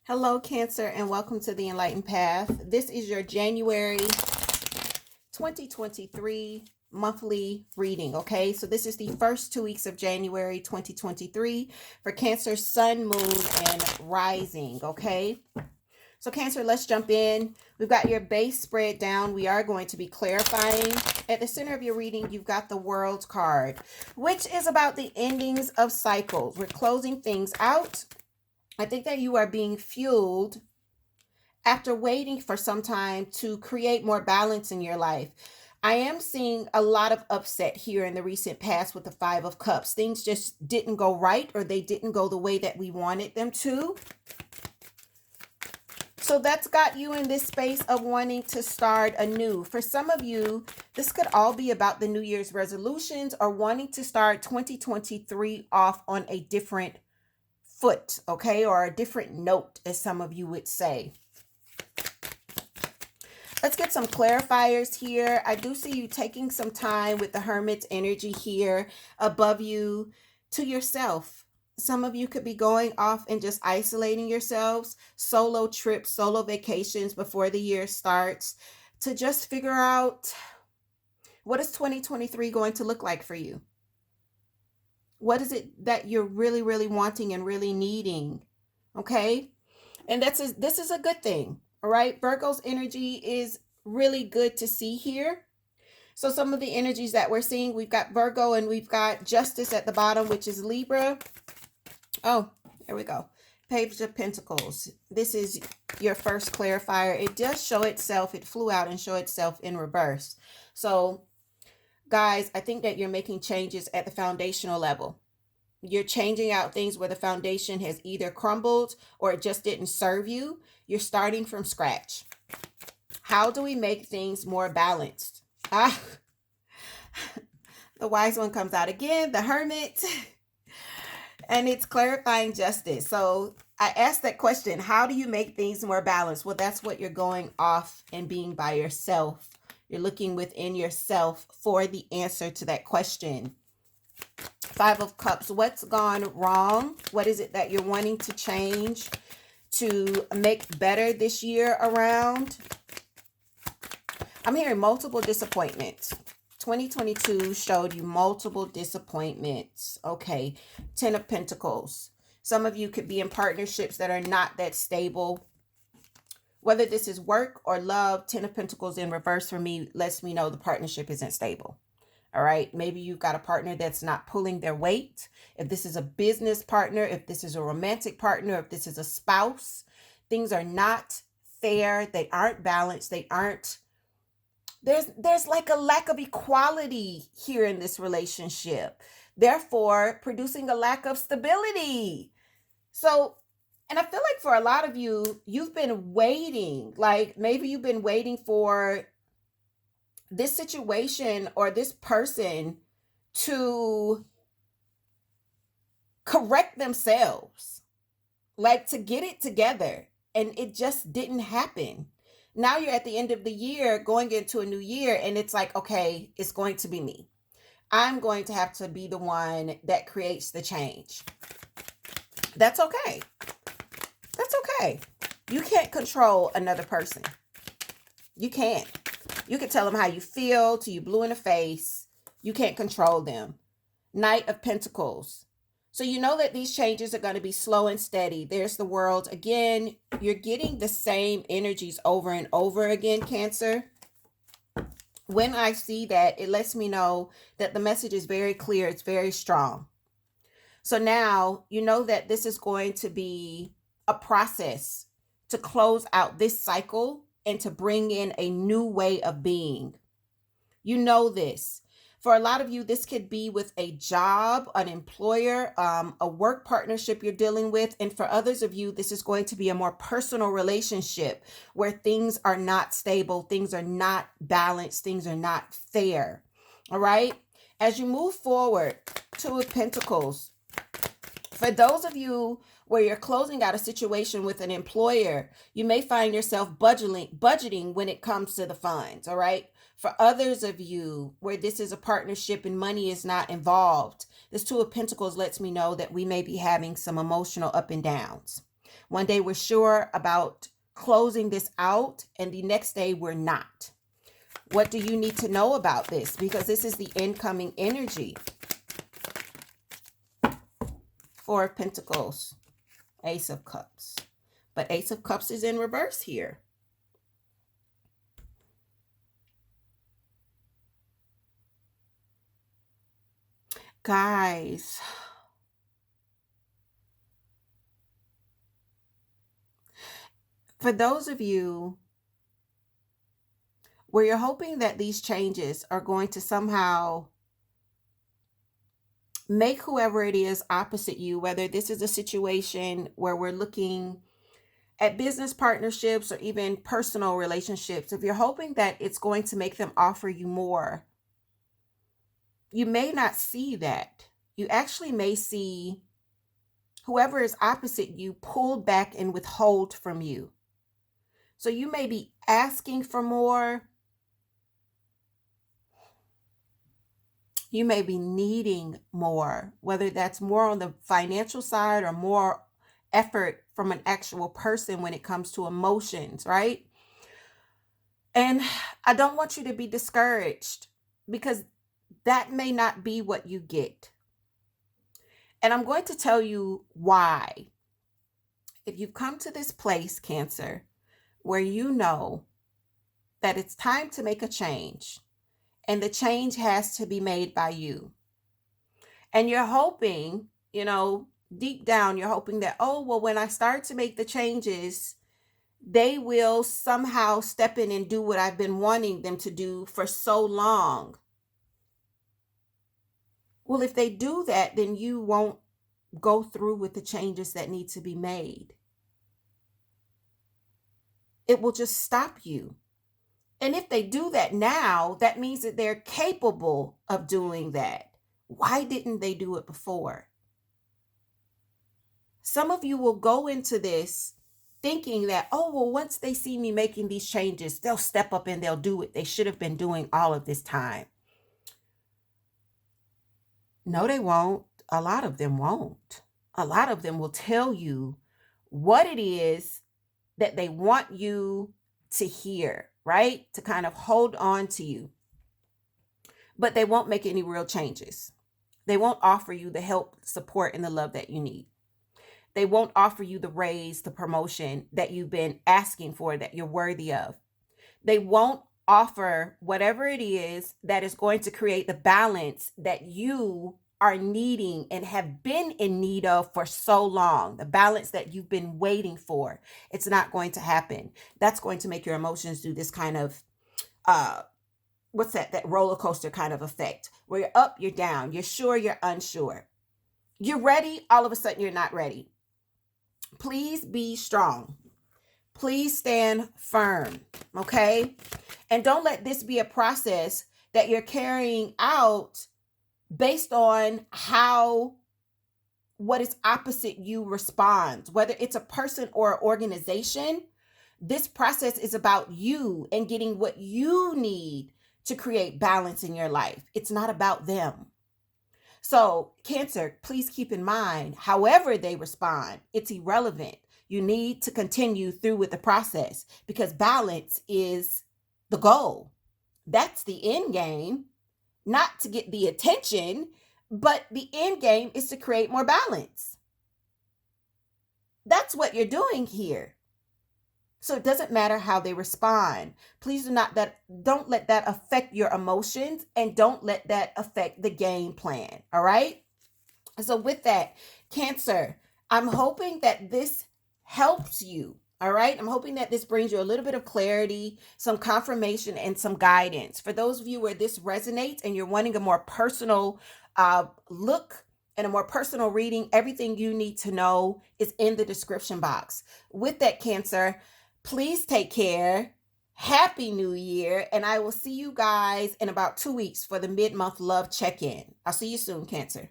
Hello, Cancer, and welcome to the Enlightened Path. This is your January 2023 monthly reading, okay? So this is the first 2 weeks of January 2023 for Cancer, Sun, Moon, and Rising, okay? So Cancer, let's jump in. We've got your base spread down. We are going to be clarifying. At the center of your reading, you've got the World card, which is about the endings of cycles. We're closing things out. I think that you are being fueled after waiting for some time to create more balance in your life. I am seeing a lot of upset here in the recent past with the Five of Cups. Things just didn't go right, or they didn't go the way that we wanted them to. So that's got you in this space of wanting to start anew. For some of you, this could all be about the New Year's resolutions or wanting to start 2023 off on a different foot, okay, or a different note, as some of you would say. Let's get some clarifiers here. I do see you taking some time with the Hermit's energy here above you to yourself. Some of you could be going off and just isolating yourselves, solo trips, solo vacations before the year starts, to just figure out, what is 2023 going to look like for you? What is it that you're really, really wanting and really needing? Okay. And this is a good thing. All right. Virgo's energy is really good to see here. So some of the energies that we're seeing, we've got Virgo and we've got Justice at the bottom, which is Libra. Oh, there we go. Page of Pentacles. This is your first clarifier. It does show itself. It flew out and show itself in reverse. So guys, I think that you're making changes at the foundational level. You're changing out things where the foundation has either crumbled or it just didn't serve you. You're starting from scratch. How do we make things more balanced? The wise one comes out again, the Hermit, and it's clarifying justice. So I asked that question, how do you make things more balanced? Well, that's what you're going off and being by yourself. You're looking within yourself for the answer to that question. Five of Cups, what's gone wrong? What is it that you're wanting to change to make better this year around? I'm hearing multiple disappointments. 2022 showed you multiple disappointments. Okay, Ten of Pentacles. Some of you could be in partnerships that are not that stable. Whether this is work or love, Ten of Pentacles in reverse for me lets me know the partnership isn't stable. All right, maybe you've got a partner that's not pulling their weight. If this is a business partner, if this is a romantic partner, if this is a spouse, things are not fair. They aren't balanced. They aren't, there's like a lack of equality here in this relationship, therefore producing a lack of stability. So, and I feel like for a lot of you, you've been waiting, like maybe you've been waiting for this situation or this person to correct themselves, like to get it together, and it just didn't happen. Now you're at the end of the year going into a new year, and it's like, okay, it's going to be me. I'm going to have to be the one that creates the change. That's okay. That's okay. You can't control another person. You can't. You can tell them how you feel till you blue in the face. You can't control them. Knight of Pentacles. So you know that these changes are going to be slow and steady. There's the World. Again, you're getting the same energies over and over again, Cancer. When I see that, it lets me know that the message is very clear. It's very strong. So now you know that this is going to be a process to close out this cycle and to bring in a new way of being. You know this. For a lot of you, this could be with a job, an employer, a work partnership you're dealing with. And for others of you, this is going to be a more personal relationship where things are not stable, things are not balanced, things are not fair. All right? As you move forward, Two of Pentacles. For those of you where you're closing out a situation with an employer, you may find yourself budgeting when it comes to the funds, all right? For others of you where this is a partnership and money is not involved, this Two of Pentacles lets me know that we may be having some emotional up and downs. One day we're sure about closing this out, and the next day we're not. What do you need to know about this? Because this is the incoming energy. Four of Pentacles, Ace of Cups. But Ace of Cups is in reverse here. Guys, for those of you where you're hoping that these changes are going to somehow make whoever it is opposite you, whether this is a situation where we're looking at business partnerships or even personal relationships, if you're hoping that it's going to make them offer you more, you may not see that. You actually may see whoever is opposite you pulled back and withhold from you. So you may be asking for more. You may be needing more, whether that's more on the financial side or more effort from an actual person when it comes to emotions, right? And I don't want you to be discouraged, because that may not be what you get. And I'm going to tell you why. If you've come to this place, Cancer, where you know that it's time to make a change, and the change has to be made by you, and you're hoping, deep down, you're hoping that, oh, well, when I start to make the changes, they will somehow step in and do what I've been wanting them to do for so long. Well, if they do that, then you won't go through with the changes that need to be made. It will just stop you. And if they do that now, that means that they're capable of doing that. Why didn't they do it before? Some of you will go into this thinking that, oh, well, once they see me making these changes, they'll step up and they'll do what they should have been doing all of this time. No, they won't. A lot of them won't. A lot of them will tell you what it is that they want you to hear, right? To kind of hold on to you. But they won't make any real changes. They won't offer you the help, support, and the love that you need. They won't offer you the raise, the promotion that you've been asking for, that you're worthy of. They won't offer whatever it is that is going to create the balance that you are needing and have been in need of for so long. The balance that you've been waiting for. It's not going to happen. That's going to make your emotions do this kind of, what's that? That roller coaster kind of effect, where you're up, you're down, you're sure, you're unsure. You're ready, all of a sudden you're not ready. Please be strong. Please stand firm, okay? And don't let this be a process that you're carrying out based on how what is opposite you responds. Whether it's a person or an organization, this process is about you and getting what you need to create balance in your life. It's not about them. So, Cancer, please keep in mind, however they respond, it's irrelevant. You need to continue through with the process, because balance is the goal. That's the end game, not to get the attention, but the end game is to create more balance. That's what you're doing here. So it doesn't matter how they respond. Please don't let that affect your emotions, and don't let that affect the game plan. All right. So with that, Cancer, I'm hoping that this helps you. All right. I'm hoping that this brings you a little bit of clarity, some confirmation, and some guidance. For those of you where this resonates and you're wanting a more personal look and a more personal reading, everything you need to know is in the description box. With that, Cancer, please take care. Happy New Year. And I will see you guys in about 2 weeks for the mid-month love check-in. I'll see you soon, Cancer.